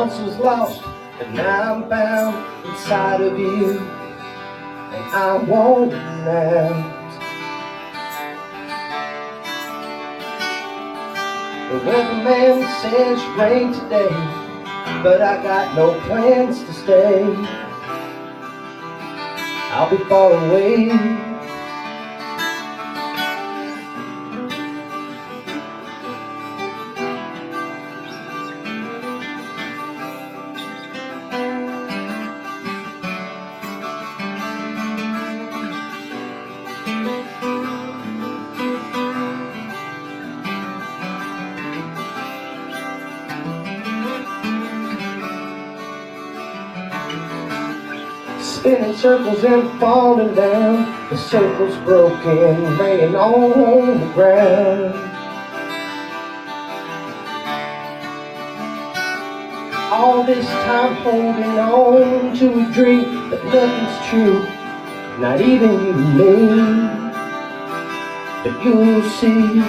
once was lost, but now I'm found inside of you, and I want you now. The weatherman says rain today, but I got no plans to stay. I'll be far away. Spinning circles and falling down, the circle's broken, laying on the ground. All this time holding on to a dream, but nothing's true, not even you and me. But you'll see,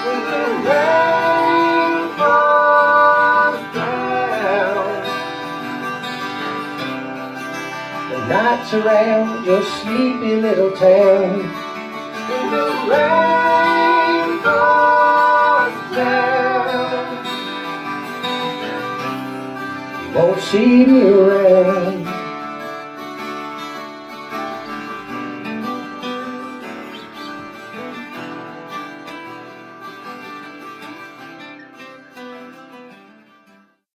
when the rain falls down, the night surrounds your sleepy little town. When the rain falls down, you won't see me around.